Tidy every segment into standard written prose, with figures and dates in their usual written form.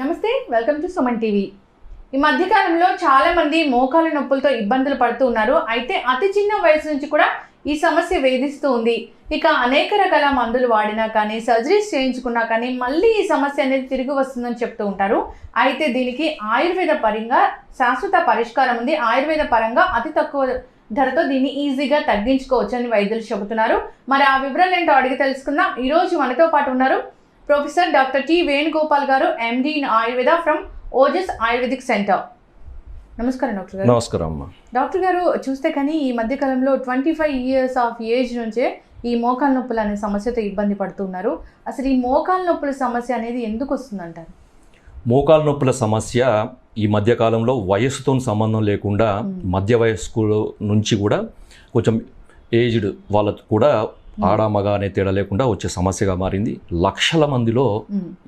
నమస్తే, welcome to Suman TV. ఈ మధ్యకాలంలో చాలా మంది మోకాళ్ళ నొప్పులతో ఇబ్బందులు పడుతూ ఉన్నారు. అయితే అతి చిన్న వయసు నుంచి కూడా ఈ సమస్య వేధిస్తూ ఉంది. ఇక అనేక రకాల మందులు వాడినా కానీ, సర్జరీస్ చేయించుకున్నా కానీ మళ్ళీ ఈ సమస్య అనేది తిరిగి వస్తుందని చెప్తూ ఉంటారు. అయితే దీనికి ఆయుర్వేద పరంగా శాశ్వత పరిష్కారం ఉంది. ఆయుర్వేద పరంగా అతి తక్కువ ధరతో దీన్ని ఈజీగా తగ్గించుకోవచ్చు అని వైద్యులు చెబుతున్నారు. మరి ఆ వివరాలు ఏంటో అడిగి తెలుసుకుందాం. ఈరోజు మనతో పాటు ఉన్నారు ప్రొఫెసర్ డాక్టర్ టి వేణుగోపాల్ గారు, MD in Ayurveda from Ojas ayurvedic centre. నమస్కారం డాక్టర్ గారు. నమస్కారం అమ్మా. డాక్టర్ గారు, చూస్తే కానీ ఈ మధ్యకాలంలో 25 years ఆఫ్ ఏజ్ నుంచే ఈ మోకాళ్ళ నొప్పులు అనే సమస్యతో ఇబ్బంది పడుతున్నారు. అసలు ఈ మోకాళ్ళ నొప్పుల సమస్య అనేది ఎందుకు వస్తుందంటారు? మోకాళ్ళ నొప్పుల సమస్య ఈ మధ్యకాలంలో వయస్సుతో సంబంధం లేకుండా మధ్య వయస్కుల నుంచి కూడా కొంచెం ఏజ్డ్ వాళ్ళకు కూడా ఆడ మగ అనే తేడా లేకుండా వచ్చే సమస్యగా మారింది. లక్షల మందిలో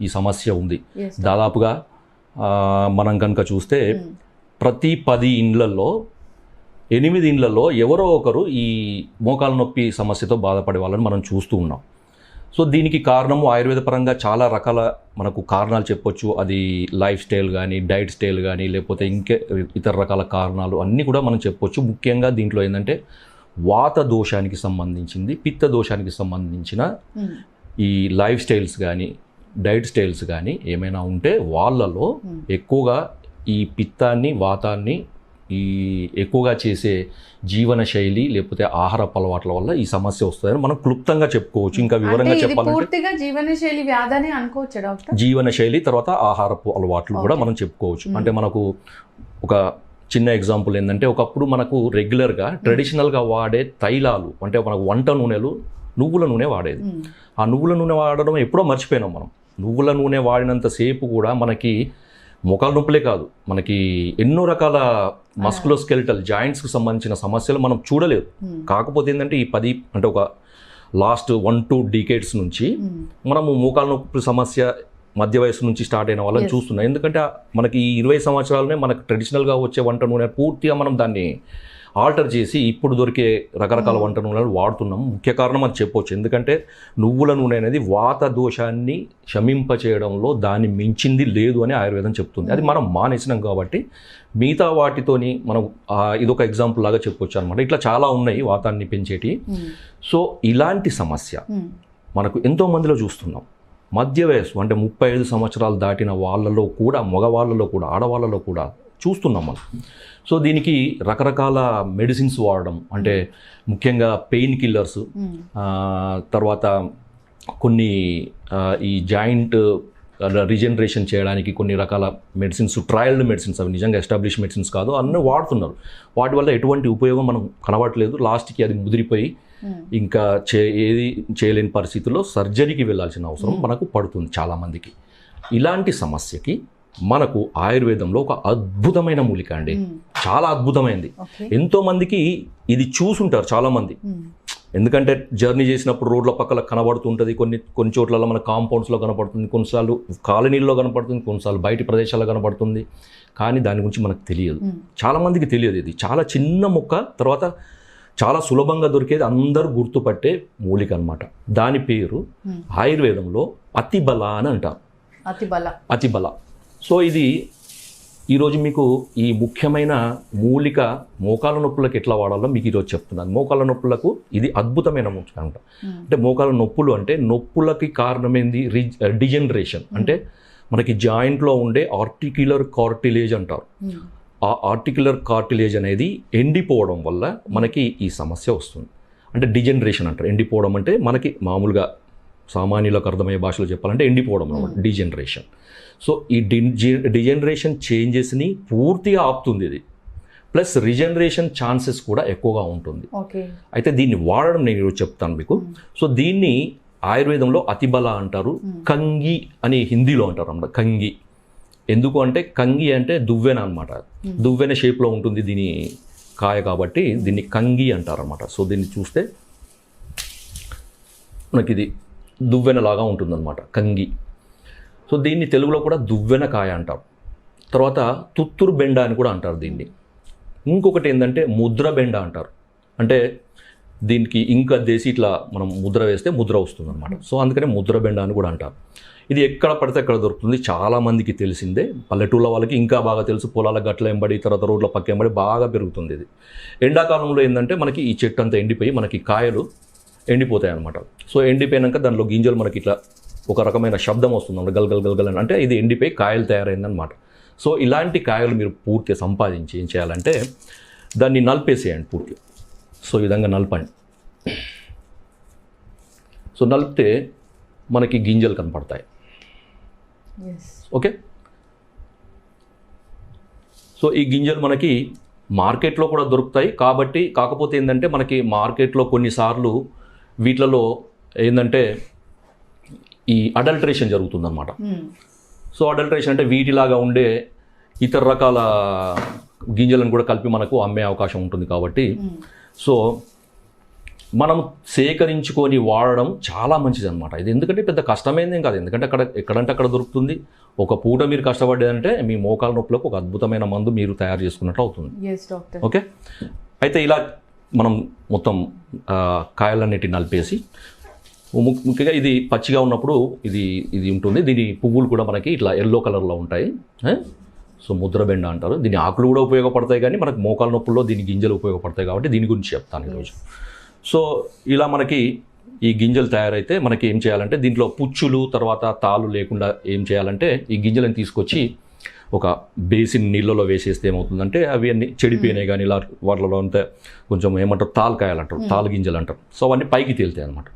ఈ సమస్య ఉంది. దాదాపుగా మనం కనుక చూస్తే ప్రతి 10 ఇండ్లలో 8 ఇండ్లలో ఎవరో ఒకరు ఈ మోకాళ్ళ నొప్పి సమస్యతో బాధపడే వాళ్ళని మనం చూస్తూ ఉన్నాం. సో దీనికి కారణము ఆయుర్వేద పరంగా చాలా రకాల మనకు కారణాలు చెప్పొచ్చు. అది లైఫ్ స్టైల్ కానీ, డైట్ స్టైల్ కానీ, లేకపోతే ఇంకే ఇతర రకాల కారణాలు అన్నీ కూడా మనం చెప్పొచ్చు. ముఖ్యంగా దీంట్లో ఏంటంటే వాత దోషానికి సంబంధించింది, పిత్త దోషానికి సంబంధించిన ఈ లైఫ్ స్టైల్స్ కానీ, డైట్ స్టైల్స్ కానీ ఏమైనా ఉంటే వాళ్ళలో ఎక్కువగా ఈ పిత్తాన్ని, వాతాన్ని ఈ ఎక్కువగా చేసే జీవన శైలి లేకపోతే ఆహారపు అలవాట్ల వల్ల ఈ సమస్య వస్తుందని మనం క్లుప్తంగా చెప్పుకోవచ్చు. ఇంకా వివరంగా చెప్పాలంటే జీవనశైలి వ్యాధి అనుకోవచ్చు డాక్టర్. జీవనశైలి తర్వాత ఆహారపు అలవాట్లు కూడా మనం చెప్పుకోవచ్చు. అంటే మనకు ఒక చిన్న ఎగ్జాంపుల్ ఏంటంటే, ఒకప్పుడు మనకు రెగ్యులర్గా ట్రెడిషనల్గా వాడే తైలాలు అంటే మనకు వంట నూనెలు నువ్వుల నూనె వాడేది. ఆ నువ్వుల నూనె వాడడం ఎప్పుడో మర్చిపోయినాం మనం. నువ్వుల నూనె వాడినంతసేపు కూడా మనకి మోకాళ్ళ నొప్పులే కాదు, మనకి ఎన్నో రకాల మస్కులోస్కెలిటల్ జాయింట్స్కి సంబంధించిన సమస్యలు మనం చూడలేదు. కాకపోతే ఏంటంటే ఈ 10 అంటే ఒక లాస్ట్ 1-2 decades నుంచి మనము మోకాళ్ళ నొప్పి సమస్య మధ్య వయసు నుంచి స్టార్ట్ అయిన వాళ్ళని చూస్తున్నాం. ఎందుకంటే మనకి ఈ 20 సంవత్సరాలనే మనకు ట్రెడిషనల్గా వచ్చే వంట నూనె పూర్తిగా మనం దాన్ని ఆల్టర్ చేసి ఇప్పుడు దొరికే రకరకాల వంట నూనెలు వాడుతున్నాం. ముఖ్య కారణం అది చెప్పవచ్చు. ఎందుకంటే నువ్వుల నూనె అనేది వాత దోషాన్ని శమింపచేయడంలో దాన్ని మించింది లేదు అని ఆయుర్వేదం చెప్తుంది. అది మనం మానేసినాం కాబట్టి మిగతా వాటితోని మనం ఇదొక ఎగ్జాంపుల్ లాగా చెప్పొచ్చు అనమాట. ఇట్లా చాలా ఉన్నాయి వాతాన్ని పెంచేటి. సో ఇలాంటి సమస్య మనకు ఎంతో మందిలో చూస్తున్నాం. మధ్య వయస్సు అంటే 35 సంవత్సరాలు దాటిన వాళ్ళలో కూడా, మగవాళ్ళలో కూడా, ఆడవాళ్ళలో కూడా చూస్తున్నాం మనం. సో దీనికి రకరకాల మెడిసిన్స్ వాడడం, అంటే ముఖ్యంగా పెయిన్ కిల్లర్స్, తర్వాత కొన్ని ఈ జాయింట్ రీజనరేషన్ చేయడానికి కొన్ని రకాల మెడిసిన్స్, ట్రయల్డ్ మెడిసిన్స్, అవి నిజంగా ఎస్టాబ్లిష్ మెడిసిన్స్ కాదు, అన్నీ వాడుతున్నారు. వాటి వల్ల ఎటువంటి ఉపయోగం మనం కనబడట్లేదు. లాస్ట్కి అది ముదిరిపోయి ఇంకా ఏది చేయలేని పరిస్థితుల్లో సర్జరీకి వెళ్ళాల్సిన అవసరం మనకు పడుతుంది చాలామందికి. ఇలాంటి సమస్యకి మనకు ఆయుర్వేదంలో ఒక అద్భుతమైన మూలిక అండి, చాలా అద్భుతమైంది. ఎంతోమందికి ఇది చూసుంటారు చాలామంది. ఎందుకంటే జర్నీ చేసినప్పుడు రోడ్ల పక్కల కనబడుతుంటుంది, కొన్ని చోట్ల మన కాంపౌండ్స్లో కనపడుతుంది, కొన్నిసార్లు కాలనీల్లో కనపడుతుంది, కొన్నిసార్లు బయటి ప్రదేశాల్లో కనపడుతుంది. కానీ దాని గురించి మనకు తెలియదు, చాలామందికి తెలియదు. ఇది చాలా చిన్న మొక్క, తర్వాత చాలా సులభంగా దొరికేది, అందరూ గుర్తుపట్టే మూలిక అనమాట. దాని పేరు ఆయుర్వేదంలో అతిబల అని అంటారు. అతిబల. సో ఇది ఈరోజు మీకు ఈ ముఖ్యమైన మూలిక మోకాళ్ళ నొప్పులకు ఎట్లా వాడాలో మీకు ఈరోజు చెప్తున్నాను. మోకాళ్ళ నొప్పులకు ఇది అద్భుతమైన మూలిక అంట. అంటే మోకాళ్ళ నొప్పులు అంటే నొప్పులకి కారణమైంది డిజనరేషన్, అంటే మనకి జాయింట్లో ఉండే ఆర్టిక్యులర్ కార్టిలేజ్ అంటారు. ఆ ఆర్టిక్యులర్ కార్టిలేజ్ అనేది ఎండిపోవడం వల్ల మనకి ఈ సమస్య వస్తుంది. అంటే డిజనరేషన్ అంటారు. ఎండిపోవడం అంటే మనకి మామూలుగా సామాన్యులకు అర్థమయ్యే భాషలో చెప్పాలంటే ఎండిపోవడం అనమాట, డిజనరేషన్. సో ఈ డిజనరేషన్ చేంజెస్ని పూర్తిగా ఆపుతుంది ఇది, ప్లస్ రిజనరేషన్ ఛాన్సెస్ కూడా ఎక్కువగా ఉంటుంది. అయితే దీన్ని వాడడం నేను ఈరోజు చెప్తాను మీకు. సో దీన్ని ఆయుర్వేదంలో అతిబల అంటారు, కంగి అని హిందీలో అంటారు అన్నమాట. కంగి ఎందుకు అంటే, కంగి అంటే దువ్వెన అనమాట. దువ్వెన షేప్లో ఉంటుంది దీని కాయ, కాబట్టి దీన్ని కంగి అంటారనమాట. సో దీన్ని చూస్తే మనకి ఇది దువ్వెనలాగా ఉంటుందన్నమాట, కంగి. సో దీన్ని తెలుగులో కూడా దువ్వెన కాయ అంటారు. తర్వాత తుత్తూరు బెండ అని కూడా అంటారు దీన్ని. ఇంకొకటి ఏంటంటే ముద్ర బెండ అంటారు. అంటే దీనికి ఇంకా దేశీ ఇట్లా మనం ముద్ర వేస్తే ముద్ర వస్తుంది అనమాట. సో అందుకనే ముద్ర బెండ అని కూడా అంటారు. ఇది ఎక్కడ పడితే ఎక్కడ దొరుకుతుంది, చాలామందికి తెలిసిందే. పల్లెటూళ్ళ వాళ్ళకి ఇంకా బాగా తెలుసు, పొలాల గట్ల ఎంబడి తర్వాత రోడ్ల పక్క ఎంబడి బాగా పెరుగుతుంది ఇది. ఎండాకాలంలో ఏంటంటే మనకి ఈ చెట్టు అంతా ఎండిపోయి మనకి కాయలు ఎండిపోతాయి అనమాట. సో ఎండిపోయాక దానిలో గింజలు మనకి ఇట్లా ఒక రకమైన శబ్దం వస్తుంది అన్నమాట, గల్ గల్ గల్ గల్ అని. అంటే ఇది ఎండిపోయి కాయలు తయారైందనమాట. సో ఇలాంటి కాయలు మీరు పూర్తిగా సంపాదించి ఏం చేయాలంటే దాన్ని నలిపేసేయండి పూర్తిగా. సో ఈ విధంగా నలపండి. సో నలిపితే మనకి గింజలు కనపడతాయి. ఓకే. సో ఈ గింజలు మనకి మార్కెట్లో కూడా దొరుకుతాయి. కాకపోతే ఏంటంటే మనకి మార్కెట్లో కొన్నిసార్లు వీటిలలో ఏంటంటే ఈ అడల్టరేషన్ జరుగుతుందన్నమాట. సో అడల్టరేషన్ అంటే వీటిలాగా ఉండే ఇతర రకాల గింజలను కూడా కలిపి మనకు అమ్మే అవకాశం ఉంటుంది. కాబట్టి సో మనం సేకరించుకొని వాడడం చాలా మంచిది అనమాట. ఇది ఎందుకంటే పెద్ద కష్టమైందేం కాదు, ఎందుకంటే ఎక్కడంటే అక్కడ దొరుకుతుంది. ఒక పూట మీరు కష్టపడేదంటే మీ మోకాల నొప్పులకు ఒక అద్భుతమైన మందు మీరు తయారు చేసుకున్నట్టు అవుతుంది. ఓకే. అయితే ఇలా మనం మొత్తం కాయలన్నిటి నలిపేసి, ముఖ్యంగా ఇది పచ్చిగా ఉన్నప్పుడు ఇది ఉంటుంది. దీని పువ్వులు కూడా మనకి ఇట్లా ఎల్లో కలర్లో ఉంటాయి. సో ముద్ర బెండ అంటారు. దీని ఆకులు కూడా ఉపయోగపడతాయి, కానీ మనకు మోకాల నొప్పుల్లో దీని గింజలు ఉపయోగపడతాయి కాబట్టి దీని గురించి చెప్తాను ఈరోజు. సో ఇలా మనకి ఈ గింజలు తయారైతే మనకి ఏం చేయాలంటే దీంట్లో పుచ్చులు తర్వాత తాళ్ళు లేకుండా ఏం చేయాలంటే ఈ గింజలను తీసుకొచ్చి ఒక బేసిన్ నీళ్ళలో వేసేస్తే ఏమవుతుందంటే అవి అన్ని చెడిపోయినాయి, కానీ ఇలా వాటిలో అంతే కొంచెం ఏమంటారు తాళకాయలు అంటారు, తాళ్ళు గింజలు అంటారు. సో అవన్నీ పైకి తేలుతాయి అనమాట.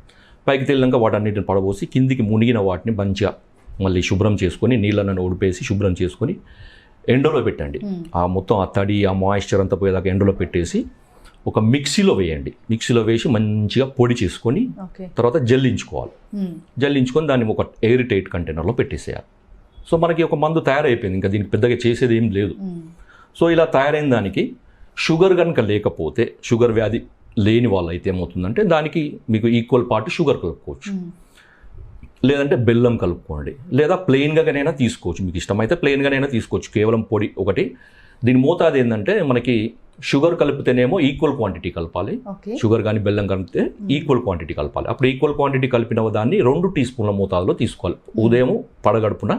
పైకి తేలినాక వాటన్నిటిని పడబోసి కిందికి మునిగిన వాటిని మంచిగా మళ్ళీ శుభ్రం చేసుకొని నీళ్ళను ఉడిపేసి శుభ్రం చేసుకొని ఎండలో పెట్టండి. ఆ మొత్తం ఆ తడి ఆ మాయిశ్చర్ అంతా పోయేదాకా ఎండలో పెట్టేసి ఒక మిక్సీలో వేయండి. మిక్సీలో వేసి మంచిగా పొడి చేసుకొని తర్వాత జల్లించుకోవాలి. జల్లించుకొని దాన్ని ఒక ఎయిర్ టైట్ కంటైనర్లో పెట్టేసేయాలి. సో మనకి ఒక మందు తయారైపోయింది, ఇంకా దీనికి పెద్దగా చేసేది ఏం లేదు. సో ఇలా తయారైన దానికి షుగర్ కనుక లేకపోతే, షుగర్ వ్యాధి లేని వాళ్ళు అయితే ఏమవుతుందంటే దానికి మీకు ఈక్వల్ పార్ట్ షుగర్ కలుపుకోవచ్చు, లేదంటే బెల్లం కలుపుకోండి, లేదా ప్లెయిన్గానైనా తీసుకోవచ్చు. మీకు ఇష్టమైతే ప్లెయిన్గానైనా తీసుకోవచ్చు, కేవలం పొడి ఒకటి. దీని మోతాదు ఏంటంటే మనకి షుగర్ కలిపితేనేమో ఈక్వల్ క్వాంటిటీ కలపాలి, షుగర్ కానీ బెల్లం కలిపితే ఈక్వల్ క్వాంటిటీ కలపాలి. అప్పుడు ఈక్వల్ క్వాంటిటీ కలిపిన దాన్ని 2 టీ స్పూన్ల మోతాదులో తీసుకోవాలి. ఉదయం పడగడుపున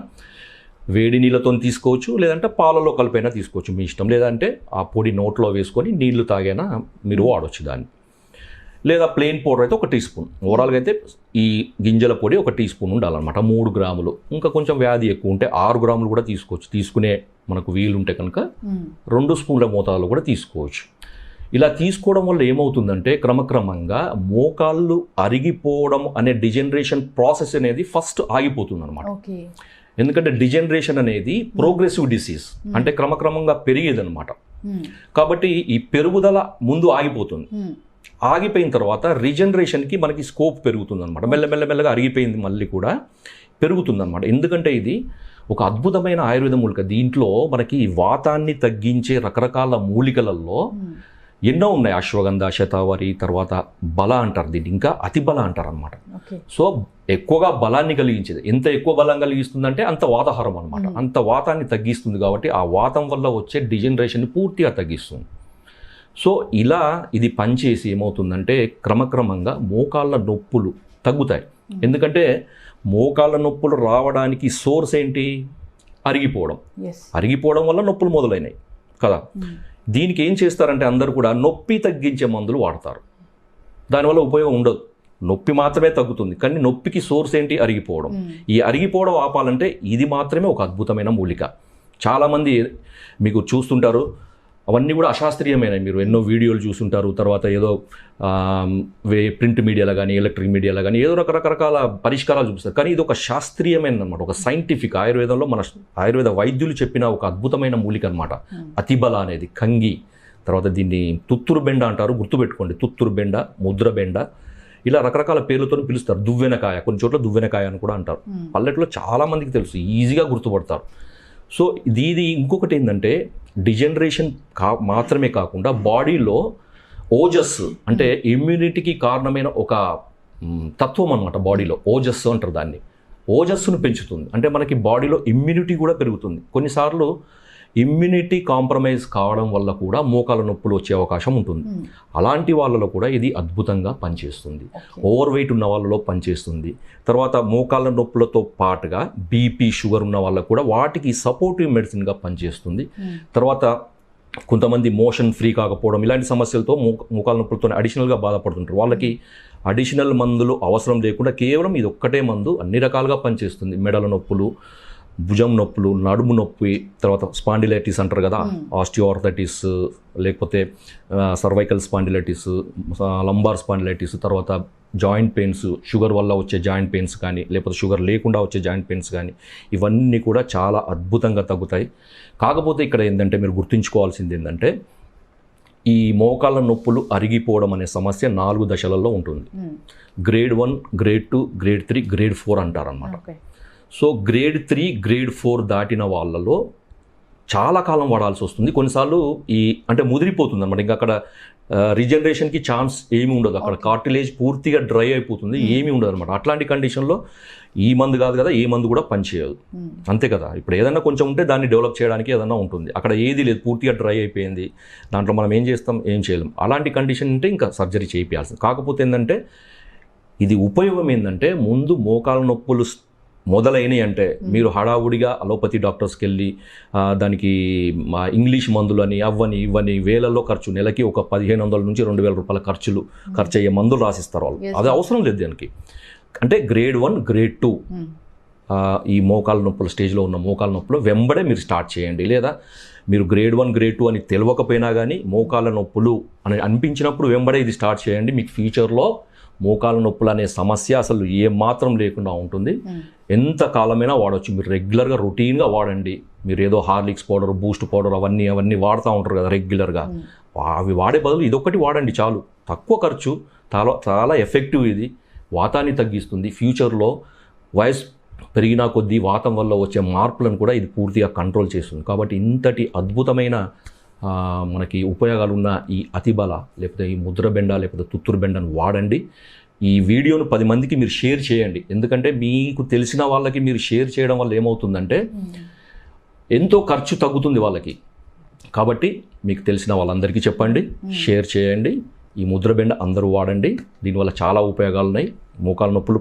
వేడి నీళ్ళతో తీసుకోవచ్చు, లేదంటే పాలలో కలిపైనా తీసుకోవచ్చు, మీ ఇష్టం. లేదంటే ఆ పొడి నోట్లో వేసుకొని నీళ్లు తాగైనా మీరు వాడవచ్చు దాన్ని. లేదా ప్లెయిన్ పౌడర్ అయితే 1 టీ స్పూన్. ఓవరాల్గా అయితే ఈ గింజల పొడి 1 టీ స్పూన్ ఉండాలన్నమాట. 3 గ్రాములు. ఇంకా కొంచెం వ్యాధి ఎక్కువ ఉంటే 6 గ్రాములు కూడా తీసుకోవచ్చు. తీసుకునే మనకు వీలుంటే కనుక 2 స్పూన్ల మోతాదులో కూడా తీసుకోవచ్చు. ఇలా తీసుకోవడం వల్ల ఏమవుతుందంటే క్రమక్రమంగా మోకాళ్ళు అరిగిపోవడం అనే డిజనరేషన్ ప్రాసెస్ అనేది ఫస్ట్ ఆగిపోతుంది అనమాట. ఎందుకంటే డిజనరేషన్ అనేది ప్రోగ్రెసివ్ డిసీజ్, అంటే క్రమక్రమంగా పెరిగేదన్నమాట. కాబట్టి ఈ పెరుగుదల ముందు ఆగిపోతుంది. ఆగిపోయిన తర్వాత రీజనరేషన్కి మనకి స్కోప్ పెరుగుతుంది అనమాట. మెల్లమెల్లగా అరిగిపోయింది మళ్ళీ కూడా పెరుగుతుంది అనమాట. ఎందుకంటే ఇది ఒక అద్భుతమైన ఆయుర్వేద మూలిక. దీంట్లో మనకి వాతాన్ని తగ్గించే రకరకాల మూలికలలో ఎన్నో ఉన్నాయి. అశ్వగంధ, శతావరి, తర్వాత బల అంటారు దీన్ని, ఇంకా అతి బల అంటారు అనమాట. సో ఎక్కువగా బలాన్ని కలిగించేది. ఎంత ఎక్కువ బలం కలిగిస్తుందంటే అంత వాతాహారం అనమాట. అంత వాతాన్ని తగ్గిస్తుంది కాబట్టి ఆ వాతం వల్ల వచ్చే డిజనరేషన్ని పూర్తిగా తగ్గిస్తుంది. సో ఇలా ఇది పనిచేసి ఏమవుతుందంటే క్రమక్రమంగా మోకాళ్ళ నొప్పులు తగ్గుతాయి. ఎందుకంటే మోకాళ్ళ నొప్పులు రావడానికి సోర్స్ ఏంటి? అరిగిపోవడం. అరిగిపోవడం వల్ల నొప్పులు మొదలైనాయి కదా. దీనికి ఏం చేస్తారంటే అందరూ కూడా నొప్పి తగ్గించే మందులు వాడతారు. దానివల్ల ఉపయోగం ఉండదు, నొప్పి మాత్రమే తగ్గుతుంది. కానీ నొప్పికి సోర్స్ ఏంటి? అరిగిపోవడం. ఈ అరిగిపోవడం ఆపాలంటే ఇది మాత్రమే ఒక అద్భుతమైన మూలిక. చాలామంది మీకు చూస్తుంటారు, అవన్నీ కూడా అశాస్త్రీయమైనవి. మీరు ఎన్నో వీడియోలు చూస్తుంటారు, తర్వాత ఏదో ప్రింట్ మీడియాలో కానీ ఎలక్ట్రిక్ మీడియాలో కానీ ఏదో రకరకాల పరిష్కారాలు చూపిస్తారు. కానీ ఇది ఒక శాస్త్రీయమైన అనమాట, ఒక సైంటిఫిక్. ఆయుర్వేదంలో మన ఆయుర్వేద వైద్యులు చెప్పిన ఒక అద్భుతమైన మూలిక అనమాట అతిబల అనేది. కంగి, తర్వాత దీన్ని తుత్తూరు బెండ అంటారు, గుర్తుపెట్టుకోండి. తుత్తూరు బెండ, ముద్ర బెండ, ఇలా రకరకాల పేర్లతో పిలుస్తారు. దువ్వెనకాయ, కొన్ని చోట్ల దువ్వెనకాయ అని కూడా అంటారు. పల్లెట్లో చాలామందికి తెలుసు, ఈజీగా గుర్తుపడతారు. సో ఇది ఇంకొకటి ఏంటంటే డిజనరేషన్ మాత్రమే కాకుండా బాడీలో ఓజస్, అంటే ఇమ్యూనిటీకి కారణమైన ఒక తత్వం అనమాట. బాడీలో ఓజస్ అంటారు దాన్ని. ఓజస్సును పెంచుతుంది, అంటే మనకి బాడీలో ఇమ్యూనిటీ కూడా పెరుగుతుంది. కొన్నిసార్లు ఇమ్యూనిటీ కాంప్రమైజ్ కావడం వల్ల కూడా మోకాల నొప్పులు వచ్చే అవకాశం ఉంటుంది. అలాంటి వాళ్ళలో కూడా ఇది అద్భుతంగా పనిచేస్తుంది. ఓవర్ వెయిట్ ఉన్న వాళ్ళలో పనిచేస్తుంది. తర్వాత మోకాల నొప్పులతో పాటుగా బీపీ షుగర్ ఉన్న వాళ్ళకు కూడా వాటికి సపోర్టివ్ మెడిసిన్గా పనిచేస్తుంది. తర్వాత కొంతమంది మోషన్ ఫ్రీ కాకపోవడం ఇలాంటి సమస్యలతో మోకాల నొప్పులతో అడిషనల్గా బాధపడుతుంటారు. వాళ్ళకి అడిషనల్ మందులు అవసరం లేకుండా కేవలం ఇది ఒక్కటే మందు అన్ని రకాలుగా పనిచేస్తుంది. మెడల నొప్పులు, భుజం నొప్పులు, నడుము నొప్పి, తర్వాత స్పాండిలైటిస్ అంటారు కదా, ఆస్టియోఆర్థరైటిస్, లేకపోతే సర్వైకల్ స్పాండిలైటిస్, లంబార్ స్పాండిలైటిస్, తర్వాత జాయింట్ పెయిన్స్, షుగర్ వల్ల వచ్చే జాయింట్ పెయిన్స్ కానీ లేకపోతే షుగర్ లేకుండా వచ్చే జాయింట్ పెయిన్స్ కానీ ఇవన్నీ కూడా చాలా అద్భుతంగా తగ్గుతాయి. కాకపోతే ఇక్కడ ఏంటంటే మీరు గుర్తుంచుకోవాల్సింది ఏంటంటే ఈ మోకాళ్ళ నొప్పులు అరిగిపోవడం అనే సమస్య 4 దశలలో ఉంటుంది. గ్రేడ్ 1, గ్రేడ్ 2, గ్రేడ్ 3, గ్రేడ్ 4 అంటారనమాట. సో గ్రేడ్ 3, గ్రేడ్ 4 దాటిన వాళ్ళలో చాలా కాలం వాడాల్సి వస్తుంది. కొన్నిసార్లు అంటే ముదిరిపోతుంది అనమాట. ఇంకా అక్కడ రీజనరేషన్కి ఛాన్స్ ఏమీ ఉండదు. అక్కడ కార్టిలేజ్ పూర్తిగా డ్రై అయిపోతుంది, ఏమీ ఉండదు అనమాట. అట్లాంటి కండిషన్లో ఈ మందు కాదు కదా, ఏ మందు కూడా పనిచేయదు. అంతే కదా. ఇప్పుడు ఏదైనా కొంచెం ఉంటే దాన్ని డెవలప్ చేయడానికి ఏదైనా ఉంటుంది. అక్కడ ఏది లేదు, పూర్తిగా డ్రై అయిపోయింది. దాంట్లో మనం ఏం చేస్తాం, ఏం చేయలేం. అలాంటి కండిషన్ ఉంటే ఇంకా సర్జరీ చేయించాల్సింది. కాకపోతే ఏంటంటే ఇది ఉపయోగం ఏంటంటే ముందు మోకాల నొప్పులు మొదలైనవి అంటే మీరు హడావుడిగా అలోపతి డాక్టర్స్కి వెళ్ళి దానికి ఇంగ్లీష్ మందులు అని అవ్వని ఇవ్వని వేలల్లో ఖర్చు, నెలకి ఒక 1500 నుంచి 2000 రూపాయల ఖర్చు అయ్యే మందులు రాసిస్తారు వాళ్ళు. అది అవసరం లేదు దానికి. అంటే గ్రేడ్ 1, గ్రేడ్ 2 ఈ మోకాల నొప్పుల స్టేజ్లో ఉన్న మోకాల నొప్పులు వెంబడే మీరు స్టార్ట్ చేయండి. లేదా మీరు గ్రేడ్ 1, గ్రేడ్ 2 అని తెలియకపోయినా కానీ మోకాల నొప్పులు అని అనిపించినప్పుడు వెంబడే ఇది స్టార్ట్ చేయండి. మీకు ఫ్యూచర్లో మోకాల నొప్పులు అనే సమస్య అసలు ఏమాత్రం లేకుండా ఉంటుంది. ఎంత కాలమైనా వాడవచ్చు. మీరు రెగ్యులర్గా రొటీన్గా వాడండి. మీరు ఏదో హార్లిక్స్ పౌడర్, బూస్ట్ పౌడర్ అవన్నీ వాడుతూ ఉంటారు కదా రెగ్యులర్గా. అవి వాడే బదులు ఇదొక్కటి వాడండి చాలు. తక్కువ ఖర్చు, చాలా ఎఫెక్టివ్. ఇది వాతాన్ని తగ్గిస్తుంది. ఫ్యూచర్లో వయసు పెరిగినా కొద్దీ వాతం వల్ల వచ్చే మార్పులను కూడా ఇది పూర్తిగా కంట్రోల్ చేస్తుంది. కాబట్టి ఇంతటి అద్భుతమైన మనకి ఉపయోగాలు ఉన్న ఈ అతిబల లేకపోతే ఈ ముద్రబెండ లేకపోతే తుత్తూరు బెండను వాడండి. ఈ వీడియోను 10 మందికి మీరు షేర్ చేయండి. ఎందుకంటే మీకు తెలిసిన వాళ్ళకి మీరు షేర్ చేయడం వల్ల ఏమవుతుందంటే ఎంతో ఖర్చు తగ్గుతుంది వాళ్ళకి. కాబట్టి మీకు తెలిసిన వాళ్ళందరికీ చెప్పండి, షేర్ చేయండి. ఈ ముద్రబెండ అందరూ వాడండి. దీనివల్ల చాలా ఉపయోగాలు ఉన్నాయి. మోకాల నొప్పులు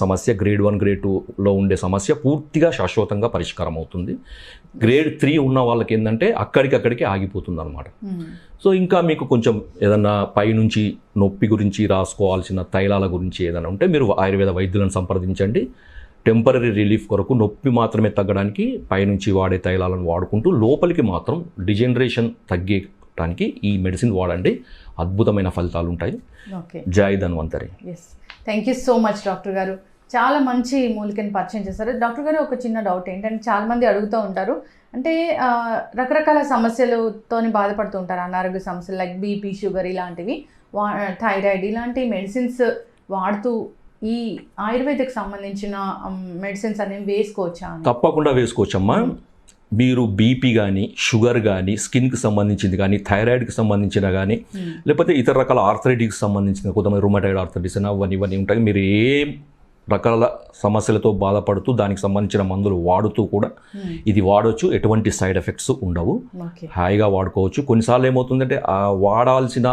సమస్య గ్రేడ్ 1, గ్రేడ్ 2లో ఉండే సమస్య పూర్తిగా శాశ్వతంగా పరిష్కారం అవుతుంది. గ్రేడ్ 3 ఉన్న వాళ్ళకి ఏంటంటే అక్కడికక్కడికి ఆగిపోతుంది అనమాట. సో ఇంకా మీకు కొంచెం ఏదన్నా పైనుంచి నొప్పి గురించి రాసుకోవాల్సిన తైలాల గురించి ఏదైనా ఉంటే మీరు ఆయుర్వేద వైద్యులను సంప్రదించండి. టెంపరీ రిలీఫ్ కొరకు నొప్పి మాత్రమే తగ్గడానికి పైనుంచి వాడే తైలాలను వాడుకుంటూ లోపలికి మాత్రం డిజనరేషన్ తగ్గడానికి ఈ మెడిసిన్ వాడండి. అద్భుతమైన ఫలితాలు ఉంటాయి. జై Dhanvantari. Thank you so much doctor గారు. చాలా మంచి మూలికని పరిచయం చేశారు. డాక్టర్ గారు ఒక చిన్న డౌట్ ఏంటంటే చాలామంది అడుగుతూ ఉంటారు, అంటే రకరకాల సమస్యలతో బాధపడుతూ ఉంటారు, అనారోగ్య సమస్యలు లైక్ బీపీ, షుగర్ ఇలాంటివి, థైరాయిడ్ ఇలాంటి మెడిసిన్స్ వాడుతూ ఈ ఆయుర్వేదకు సంబంధించిన మెడిసిన్స్ అనేవి వేసుకోవచ్చా? తప్పకుండా వేసుకోవచ్చమ్మా. మీరు బీపీ కానీ, షుగర్ కానీ, స్కిన్కి సంబంధించింది కానీ, థైరాయిడ్కి సంబంధించిన కానీ, లేకపోతే ఇతర రకాల ఆర్థరైటిక్కి సంబంధించిన కొంతమంది రుమటాయిడ్ ఆర్థరైటిస్ అని ఇవన్నీ ఉంటాయి. మీరు ఏ రకాల సమస్యలతో బాధపడుతూ దానికి సంబంధించిన మందులు వాడుతూ కూడా ఇది వాడవచ్చు. ఎటువంటి సైడ్ ఎఫెక్ట్స్ ఉండవు. హాయిగా వాడుకోవచ్చు. కొన్నిసార్లు ఏమవుతుందంటే వాడాల్సిన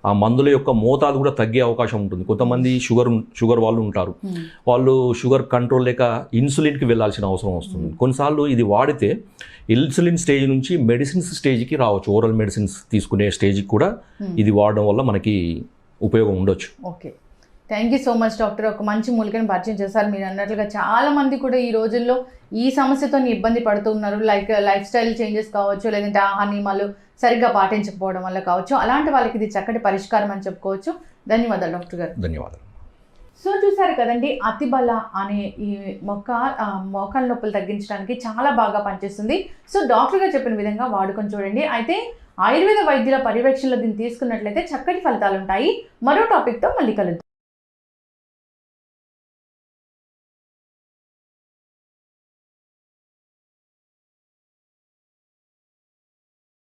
ఆ మందుల యొక్క మోతాదు కూడా తగ్గే అవకాశం ఉంటుంది. కొంతమంది షుగర్ వాళ్ళు ఉంటారు, వాళ్ళు షుగర్ కంట్రోల్ లేక ఇన్సులిన్కి వెళ్ళాల్సిన అవసరం వస్తుంది. కొన్నిసార్లు ఇది వాడితే ఇన్సులిన్ స్టేజ్ నుంచి మెడిసిన్స్ స్టేజ్కి రావచ్చు. ఓరల్ మెడిసిన్స్ తీసుకునే స్టేజ్కి కూడా ఇది వాడడం వల్ల మనకి ఉపయోగం ఉండొచ్చు. Okay, thank you so much doctor. ఒక మంచి మూలికను పరిచయం చేశారు. మీరు అన్నట్లుగా చాలా మంది కూడా ఈ రోజుల్లో ఈ సమస్యతో ఇబ్బంది పడుతూ ఉన్నారు. లైఫ్ స్టైల్ చేంజెస్ కావచ్చు, లేదంటే ఆహార నియమాలు సరిగ్గా పాటించకపోవడం వల్ల కావచ్చు. అలాంటి వాళ్ళకి ఇది చక్కటి పరిష్కారం అని చెప్పుకోవచ్చు. ధన్యవాదాలు డాక్టర్ గారు. ధన్యవాదాలు. సో చూసారు కదండి, అతిబల అనే ఈ మోకాల నొప్పులు తగ్గించడానికి చాలా బాగా పనిచేస్తుంది. సో డాక్టర్ గారు చెప్పిన విధంగా వాడుకొని చూడండి. అయితే ఆయుర్వేద వైద్యుల పర్యవేక్షణలో దీన్ని తీసుకున్నట్లయితే చక్కటి ఫలితాలు ఉంటాయి. మరో టాపిక్తో మళ్ళీ కలుద్దాం.